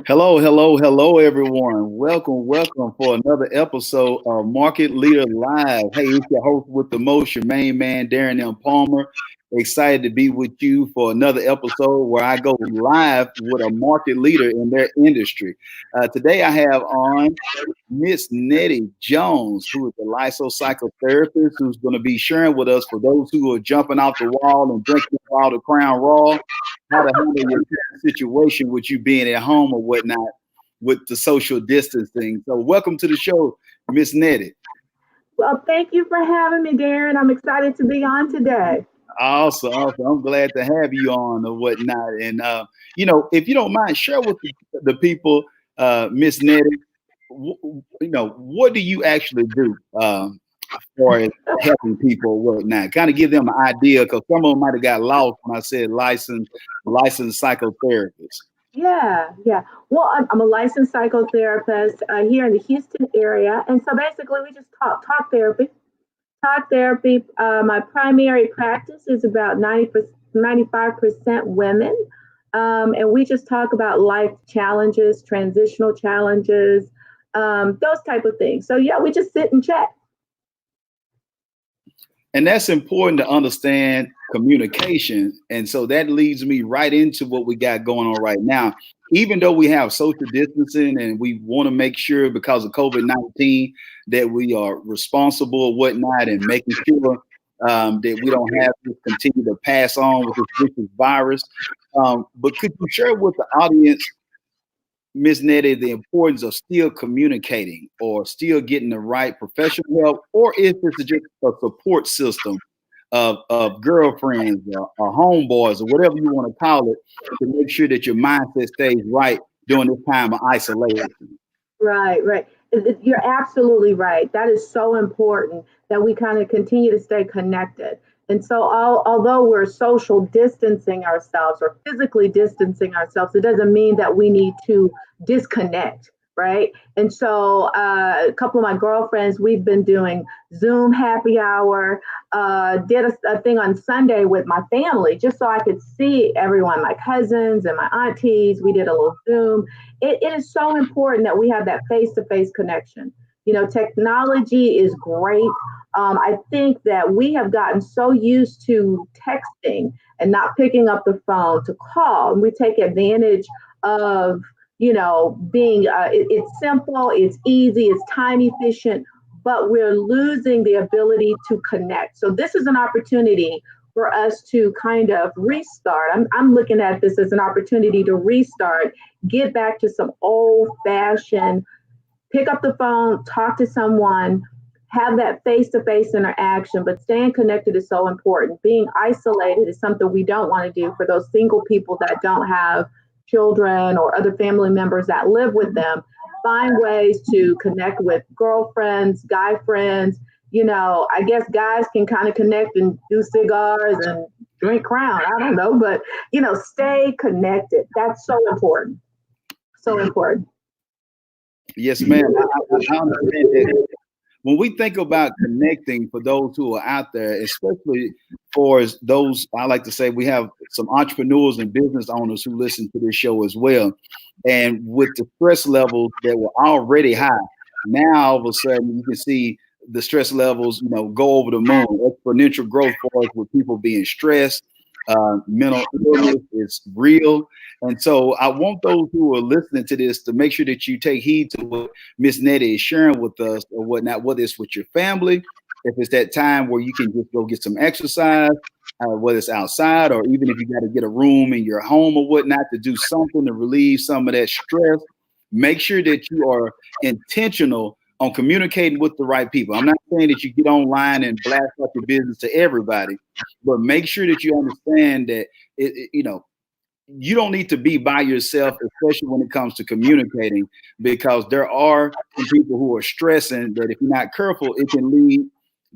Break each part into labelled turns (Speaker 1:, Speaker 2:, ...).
Speaker 1: Hello, hello, hello, everyone. Welcome for another episode of Market Leader Live. Hey, it's your host with the most, your main man, Darren M. Palmer. Excited to be with you for another episode where I go live with a market leader in their industry. Today, I have on Miss Nettie Jones, who is a psychotherapist, who's going to be sharing with us for those who are jumping off the wall and drinking while the crown raw, how to handle your situation with you being at home or whatnot with the social distancing. So welcome to the show, Miss Nettie.
Speaker 2: Well, thank you for having me, Darren. I'm excited to be on today.
Speaker 1: Awesome, awesome. I'm glad to have you on or whatnot. And if you don't mind, share with the people, Miss Nettie, what do you actually do for helping people or whatnot? Kind of give them an idea because some of them might have got lost when I said licensed psychotherapist.
Speaker 2: Yeah. Well, I'm a licensed psychotherapist here in the Houston area, and so basically we just talk therapy. Talk therapy. My primary practice is about 95% women, and we just talk about life challenges, transitional challenges, those type of things. So yeah, we just sit and chat.
Speaker 1: And that's important to understand communication. And so that leads me right into what we got going on right now. Even though we have social distancing and we want to make sure because of COVID-19 that we are responsible or whatnot and making sure that we don't have to continue to pass on with this vicious virus. But could you share with the audience, Ms. Nettie, the importance of still communicating or still getting the right professional help, or if it's just a support system of girlfriends or homeboys or whatever you want to call it to make sure that your mindset stays right during this time of isolation?
Speaker 2: Right. You're absolutely right. That is so important that we kind of continue to stay connected. And so, although we're social distancing ourselves or physically distancing ourselves, it doesn't mean that we need to disconnect, right? And so, a couple of my girlfriends, we've been doing Zoom happy hour, did a thing on Sunday with my family just so I could see everyone, my cousins and my aunties. We did a little Zoom. It is so important that we have that face to face connection. You know, technology is great. I think that we have gotten so used to texting and not picking up the phone to call, and we take advantage of, being, it's simple, it's easy, it's time efficient, but we're losing the ability to connect. So this is an opportunity for us to kind of restart. I'm looking at this as an opportunity to restart, get back to some old fashioned, pick up the phone, talk to someone, have that face to face interaction. But staying connected is so important. Being isolated is something we don't want to do for those single people that don't have children or other family members that live with them. Find ways to connect with girlfriends, guy friends. I guess guys can kind of connect and do cigars and drink Crown. I don't know, but stay connected. That's so important. So important.
Speaker 1: Yes, ma'am. I understand that. When we think about connecting for those who are out there, especially for those, I like to say we have some entrepreneurs and business owners who listen to this show as well. And with the stress levels that were already high, now all of a sudden you can see the stress levels, go over the moon, exponential growth for us with people being stressed. Mental illness is real. And so I want those who are listening to this to make sure that you take heed to what Miss Nettie is sharing with us or whatnot, whether it's with your family, if it's that time where you can just go get some exercise, whether it's outside or even if you got to get a room in your home or whatnot to do something to relieve some of that stress. Make sure that you are intentional on communicating with the right people. I'm not saying that you get online and blast out your business to everybody, but make sure that you understand that you don't need to be by yourself, especially when it comes to communicating, because there are some people who are stressing that if you're not careful, it can lead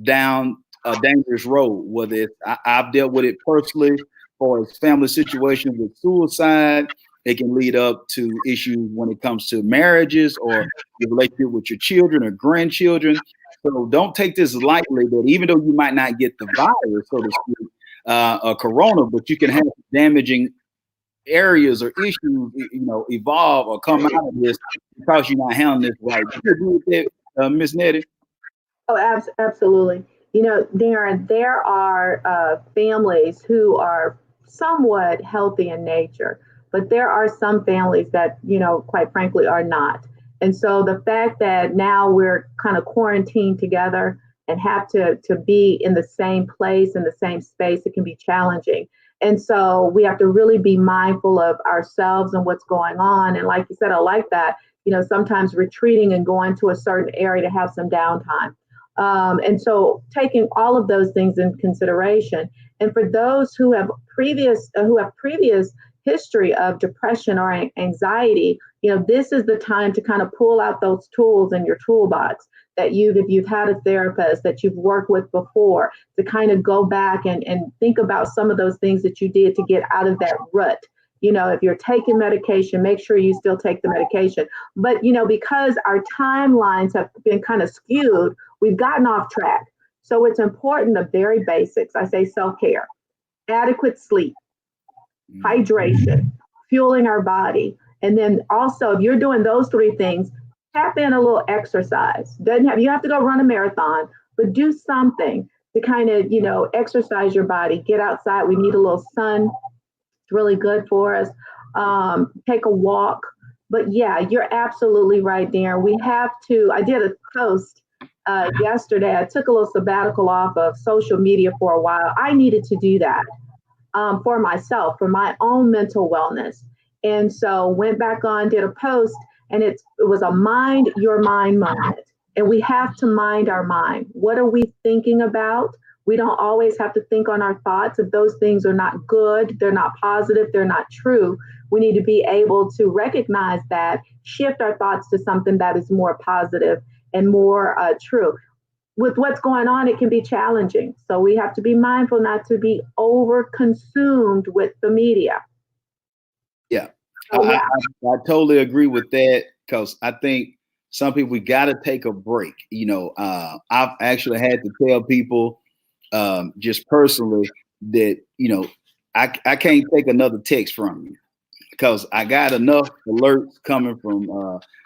Speaker 1: down a dangerous road. Whether it's, I've dealt with it personally, or it's family situations with suicide. It can lead up to issues when it comes to marriages or your relationship with your children or grandchildren. So don't take this lightly that even though you might not get the virus, so to speak, corona, but you can have damaging areas or issues, evolve or come out of this because you're not handling this right. Do you agree with that, Miss Nettie?
Speaker 2: Oh, absolutely. Darren, there are families who are somewhat healthy in nature, but there are some families that, quite frankly, are not. And so the fact that now we're kind of quarantined together and have to be in the same place, in the same space, it can be challenging. And so we have to really be mindful of ourselves and what's going on. And like you said, I like that, sometimes retreating and going to a certain area to have some downtime. And so taking all of those things in consideration, and for those who have previous history of depression or anxiety, this is the time to kind of pull out those tools in your toolbox that if you've had a therapist that you've worked with before, to kind of go back and think about some of those things that you did to get out of that rut. If you're taking medication, make sure you still take the medication. But, because our timelines have been kind of skewed, we've gotten off track. So it's important, the very basics. I say self-care, adequate sleep, hydration, fueling our body. And then also, if you're doing those three things, tap in a little exercise. You have to go run a marathon, but do something to kind of, exercise your body, get outside. We need a little sun. It's really good for us. Take a walk. But yeah, you're absolutely right, Darren. I did a post yesterday. I took a little sabbatical off of social media for a while. I needed to do that for myself, for my own mental wellness. And so went back on, did a post, and it was a mind your mind moment. And we have to mind our mind. What are we thinking about? We don't always have to think on our thoughts. If those things are not good, they're not positive, they're not true, we need to be able to recognize that, shift our thoughts to something that is more positive and more true. With what's going on, it can be challenging. So we have to be mindful not to be over consumed with the media.
Speaker 1: Yeah,
Speaker 2: So, yeah.
Speaker 1: I totally agree with that, because I think some people, we got to take a break. I've actually had to tell people, just personally, that I can't take another text from you, because I got enough alerts coming from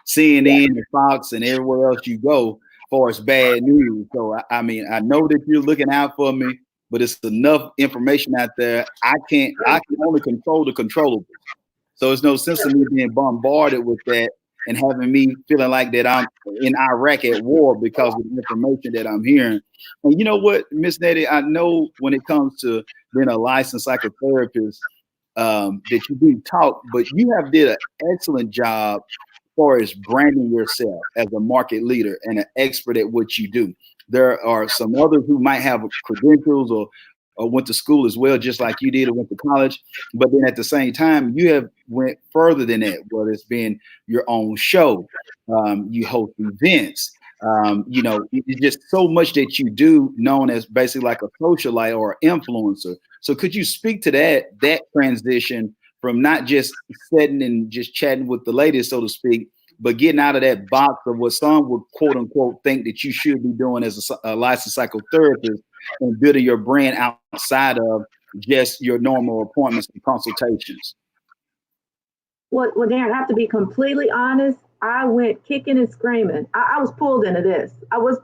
Speaker 1: CNN and Fox and everywhere else you go for it's bad news. So I mean, I know that you're looking out for me, but it's enough information out there. I can only control the controllables. So it's no sense of me being bombarded with that and having me feeling like that I'm in Iraq at war because of the information that I'm hearing. And you know what, Miss Nettie, I know when it comes to being a licensed psychotherapist, that you do talk, but you have did an excellent job as far as branding yourself as a market leader and an expert at what you do. There are some others who might have credentials or went to school as well, just like you did, or went to college. But then at the same time, you have went further than that, whether it's been your own show, you host events. It's just so much that you do, known as basically like a socialite or influencer. So could you speak to that transition from not just sitting and just chatting with the ladies, so to speak, but getting out of that box of what some would quote unquote think that you should be doing as a licensed psychotherapist, and building your brand outside of just your normal appointments and consultations?
Speaker 2: Well, Darren, I have to be completely honest. I went kicking and screaming. I was pulled into this. I was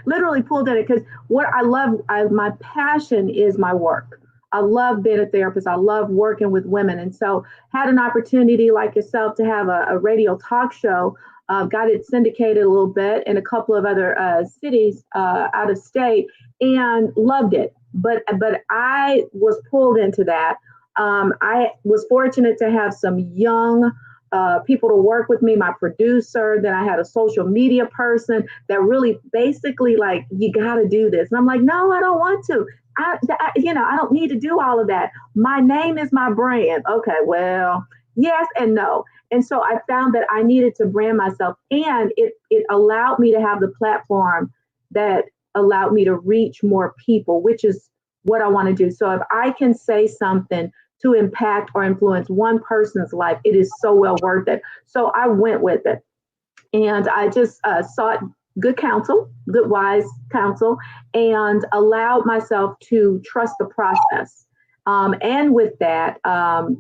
Speaker 2: literally pulled in it because what I love, my passion is my work. I love being a therapist. I love working with women. And so had an opportunity like yourself to have a radio talk show, got it syndicated a little bit in a couple of other cities out of state, and loved it. But I was pulled into that. I was fortunate to have some young people to work with me, my producer. Then I had a social media person that really basically like, you got to do this. And I'm like, no, I don't want to. I don't need to do all of that. My name is my brand. Okay, well, yes and no. And so I found that I needed to brand myself, and it allowed me to have the platform that allowed me to reach more people, which is what I want to do. So if I can say something to impact or influence one person's life, it is so well worth it. So I went with it. And I just sought good counsel, good, wise counsel, and allowed myself to trust the process. And with that,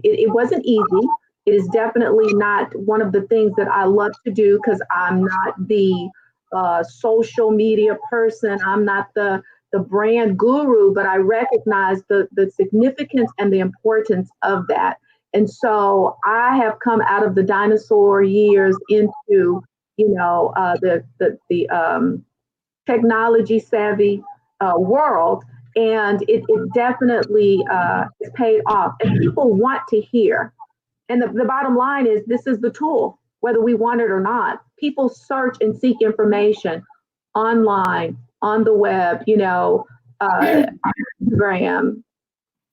Speaker 2: it wasn't easy. It is definitely not one of the things that I love to do because I'm not the social media person. I'm not the brand guru, but I recognize the significance and the importance of that. And so I have come out of the dinosaur years into, the technology savvy world. And it definitely is paid off. And people want to hear. And the bottom line is this is the tool, whether we want it or not. People search and seek information online, on the web, Instagram,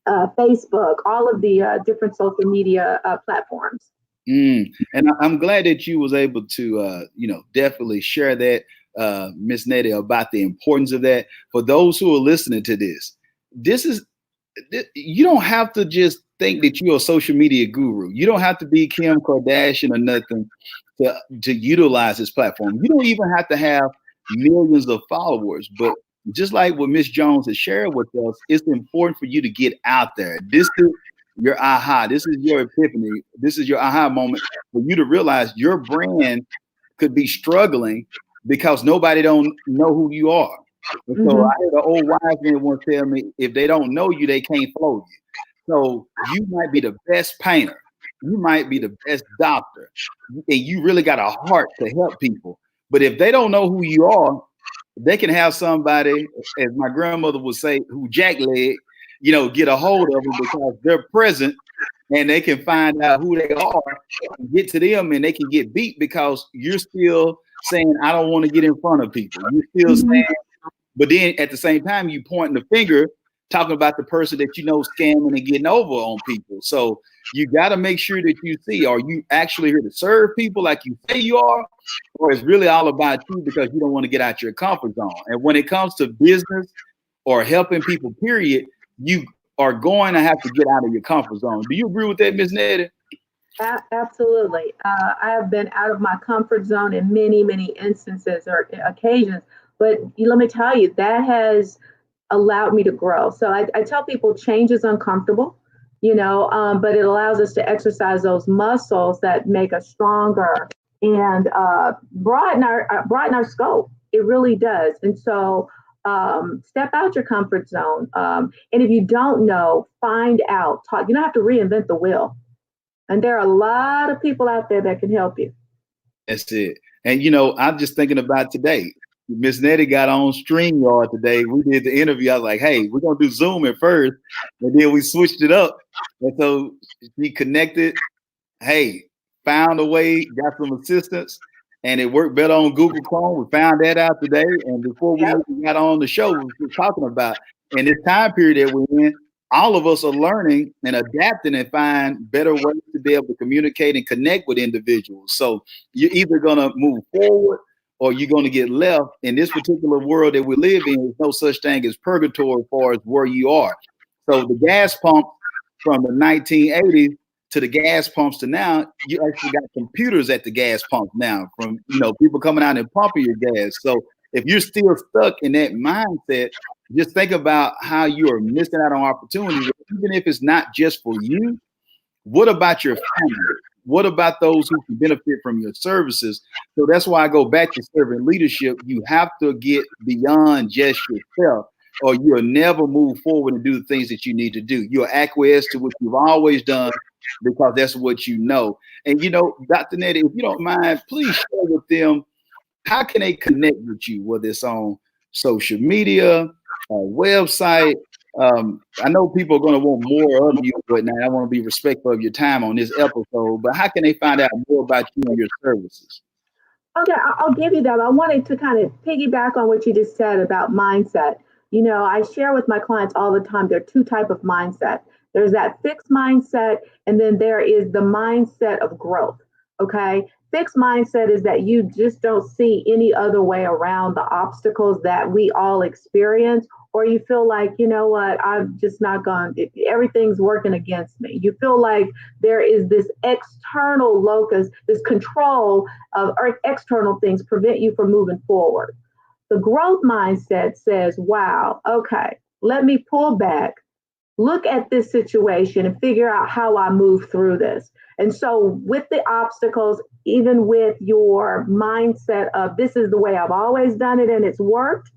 Speaker 2: Facebook, all of the different social media platforms.
Speaker 1: And I'm glad that you was able to, definitely share that, Miss Nettie, about the importance of that. For those who are listening to this, this is you don't have to just think that you're a social media guru. You don't have to be Kim Kardashian or nothing to utilize this platform. You don't even have to have millions of followers. But just like what Miss Jones has shared with us, it's important for you to get out there. This is your aha. This is your epiphany. This is your aha moment for you to realize your brand could be struggling because nobody don't know who you are. And so I heard an old wise man once tell me, if they don't know you, they can't flow you. So you might be the best painter, you might be the best doctor, and you really got a heart to help people. But if they don't know who you are, they can have somebody, as my grandmother would say, who jackleg, get a hold of them because they're present and they can find out who they are, get to them, and they can get beat because you're still saying, I don't want to get in front of people. You're still saying, but then at the same time, you pointing the finger, talking about the person that scamming and getting over on people. So you got to make sure that you see, are you actually here to serve people like you say you are, or it's really all about you because you don't want to get out your comfort zone. And when it comes to business or helping people, period, you are going to have to get out of your comfort zone. Do you agree with that, Ms. Nettie?
Speaker 2: Absolutely. I have been out of my comfort zone in many, many instances or occasions. But let me tell you, that has allowed me to grow. So I tell people change is uncomfortable, but it allows us to exercise those muscles that make us stronger and broaden our scope. It really does. And so step out your comfort zone. And if you don't know, find out. Talk. You don't have to reinvent the wheel. And there are a lot of people out there that can help you.
Speaker 1: That's it. And I'm just thinking about today. Miss Nettie got on StreamYard today. We did the interview. I was like, hey, we're gonna do Zoom at first, and then we switched it up. And so she connected, hey, found a way, got some assistance, and it worked better on Google Chrome. We found that out today. And before we even got on the show, we were talking about in this time period that we're in, all of us are learning and adapting and find better ways to be able to communicate and connect with individuals. So you're either going to move forward or you're going to get left. In this particular world that we live in, there's no such thing as purgatory as far as where you are. So the gas pump from the 1980s to the gas pumps to now, you actually got computers at the gas pump now from, people coming out and pumping your gas. So if you're still stuck in that mindset, just think about how you are missing out on opportunities, even if it's not just for you. What about your family? What about those who can benefit from your services? So that's why I go back to servant leadership. You have to get beyond just yourself, or you'll never move forward and do the things that you need to do. You'll acquiesce to what you've always done because that's what you know. And, Dr. Nettie, if you don't mind, please share with them, how can they connect with you, whether it's on social media, website? I know people are going to want more of you, but now I want to be respectful of your time on this episode. But how can they find out more about you and your services?
Speaker 2: Okay, I'll give you that. I wanted to kind of piggyback on what you just said about mindset. I share with my clients all the time, there are two types of mindset. There's that fixed mindset, and then there is the mindset of growth. Okay. Fixed mindset is that you just don't see any other way around the obstacles that we all experience, or you feel like, you know what, I'm just not going, everything's working against me. You feel like there is this external locus, this control of external things prevent you from moving forward. The growth mindset says, wow, okay, let me pull back. look at this situation and figure out how I move through this. And so, with the obstacles, even with your mindset of this is the way I've always done it and it's worked,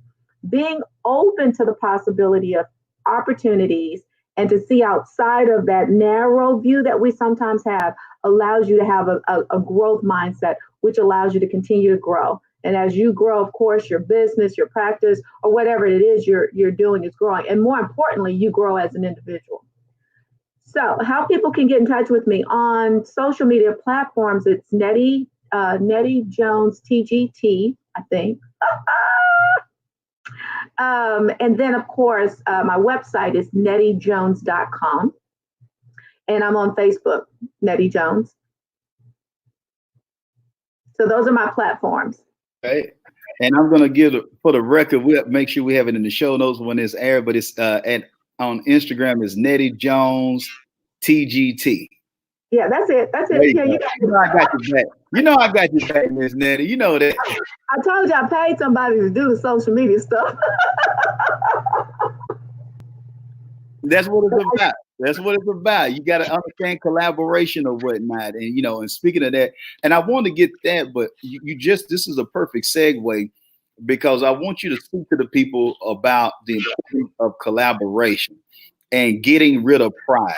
Speaker 2: being open to the possibility of opportunities and to see outside of that narrow view that we sometimes have allows you to have a growth mindset, which allows you to continue to grow. And as you grow, of course, your business, your practice, or whatever it is you're doing is growing. And more importantly, you grow as an individual. So, how people can get in touch with me on social media platforms? It's Nettie Jones TGT, I think. And then, of course, my website is nettiejones.com. And I'm on Facebook, Nettie Jones. So those are my platforms.
Speaker 1: Okay. And I'm going to give it for the record, we'll make sure we have it in the show notes when it's aired, but it's on Instagram is Nettie Jones TGT.
Speaker 2: Yeah, that's it. That's it. Yeah,
Speaker 1: you know I got your back. You know I got your back, Miss Nettie. You know that.
Speaker 2: I told you I paid somebody to do the social media stuff.
Speaker 1: That's what it's about. That's what it's about. You got to understand collaboration or whatnot. And, and speaking of that, and I want to get that, but this is a perfect segue because I want you to speak to the people about the importance of collaboration and getting rid of pride.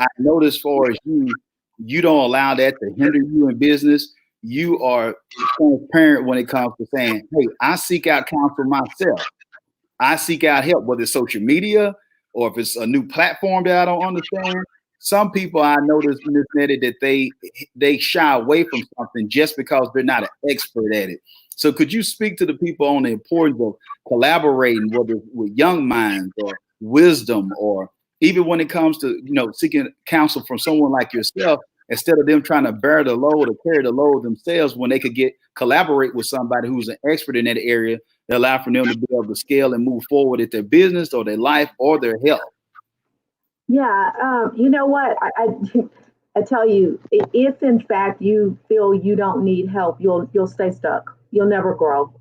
Speaker 1: I know as far as you don't allow that to hinder you in business. You are transparent when it comes to saying, hey, I seek out counsel myself. I seek out help, whether it's social media or if it's a new platform that I don't understand. Some people I noticed, Ms. Nettie, that they shy away from something just because they're not an expert at it. So could you speak to the people on the importance of collaborating, whether with young minds or wisdom, or even when it comes to, seeking counsel from someone like yourself, instead of them trying to bear the load or carry the load themselves, when they could collaborate with somebody who's an expert in that area, that allow for them to be able to scale and move forward at their business or their life or their health.
Speaker 2: Yeah, you know what? I tell you, if in fact you feel you don't need help, you'll stay stuck. You'll never grow.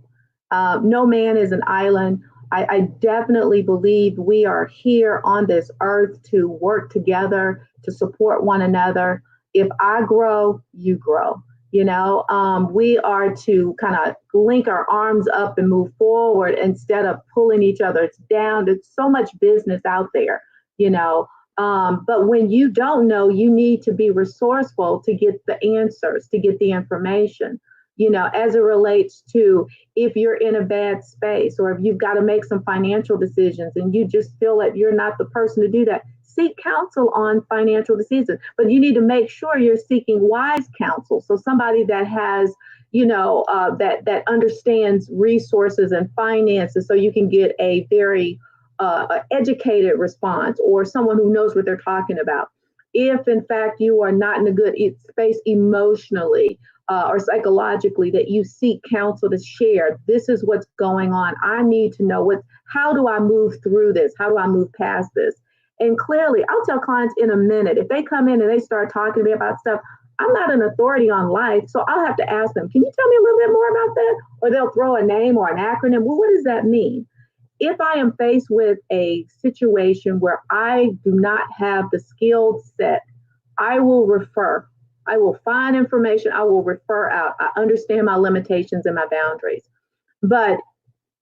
Speaker 2: No man is an island. I definitely believe we are here on this earth to work together, to support one another. If I grow, you grow. We are to kind of link our arms up and move forward instead of pulling each other down. There's so much business out there, but when you don't know, you need to be resourceful to get the answers, to get the information, as it relates to if you're in a bad space or if you've got to make some financial decisions and you just feel that you're not the person to do that. Seek counsel on financial decisions, but you need to make sure you're seeking wise counsel. So somebody that has, that understands resources and finances, so you can get a very educated response, or someone who knows what they're talking about. If in fact you are not in a good space emotionally or psychologically, that you seek counsel to share, this is what's going on. I need to know how do I move through this? How do I move past this? And clearly, I'll tell clients in a minute, if they come in and they start talking to me about stuff, I'm not an authority on life. So I'll have to ask them, can you tell me a little bit more about that? Or they'll throw a name or an acronym. Well, what does that mean? If I am faced with a situation where I do not have the skill set, I will refer. I will find information. I will refer out. I understand my limitations and my boundaries. But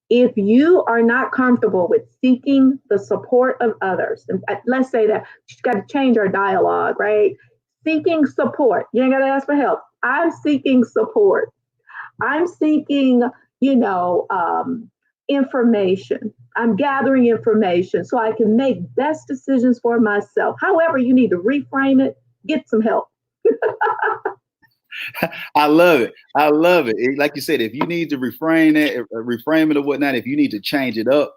Speaker 2: if you are not comfortable with seeking the support of others, and let's say that you've got to change our dialogue, right? Seeking support. You ain't got to ask for help. I'm seeking support. I'm seeking, information. I'm gathering information so I can make best decisions for myself. However, you need to reframe it, get some help.
Speaker 1: I love it. I love it. Like you said, if you need to reframe it or whatnot, if you need to change it up,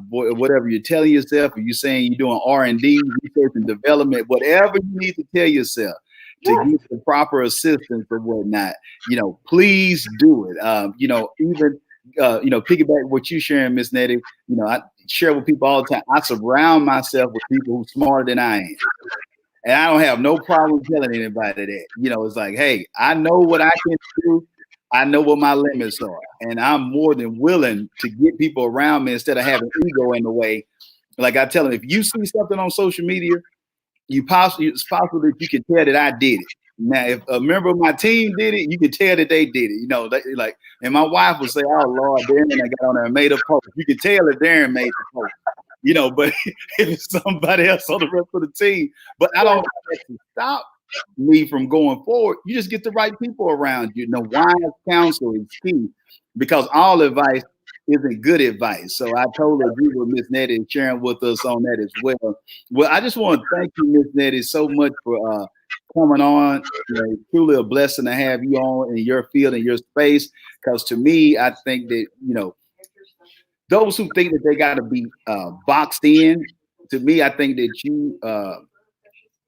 Speaker 1: whatever you're telling yourself, or you're saying you're doing R&D, research and development, whatever you need to tell yourself to get the proper assistance or whatnot, please do it. Even piggyback what you sharing, Miss Nettie. I share with people all the time. I surround myself with people who are smarter than I am. And I don't have no problem telling anybody that. It's like, hey, I know what I can do. I know what my limits are. And I'm more than willing to get people around me instead of having ego in the way Like I tell them, if you see something on social media, it's possible that you can tell that I did it. Now, if a member of my team did it, you can tell that they did it. You know, like, and my wife would say, "Oh Lord, Darren, I got on there and made a post." You can tell that Darren made the post. You know, but if it's somebody else on the rest of the team, but I don't want to stop me from going forward. You just get the right people around you. You know, wise counsel is key because all advice isn't good advice. So I totally agree with Miss Nettie sharing with us on that as well. Well, I just want to thank you, Miss Nettie, so much for coming on. You know, truly a blessing to have you on in your field and your space. Because to me, I think that, you know, those who think that they got to be boxed in, to me, I think that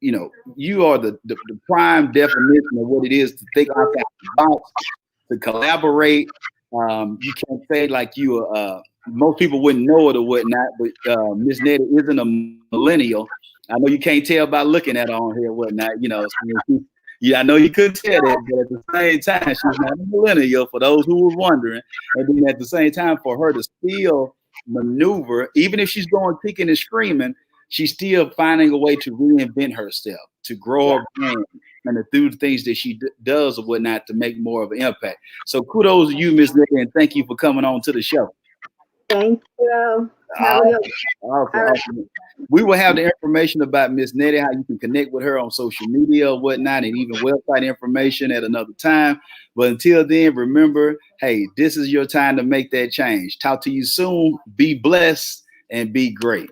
Speaker 1: you know, you are the prime definition of what it is to think outside the box, to collaborate. You can't say like you most people wouldn't know it or whatnot, but Miss Nettie isn't a millennial. I know you can't tell by looking at her on here or whatnot, you know. So, yeah, I know you couldn't tell that, but at the same time, she's not a millennial for those who were wondering. And then at the same time, for her to still maneuver, even if she's going kicking and screaming, she's still finding a way to reinvent herself, to grow her brand, and to do the things that she does or whatnot to make more of an impact. So kudos to you, Miss Nettie, and thank you for coming on to the show.
Speaker 2: Thank you.
Speaker 1: Okay. We will have the information about Miss Nettie, how you can connect with her on social media or whatnot, and even website information at another time. But until then, remember, hey, this is your time to make that change. Talk to you soon. Be blessed and be great.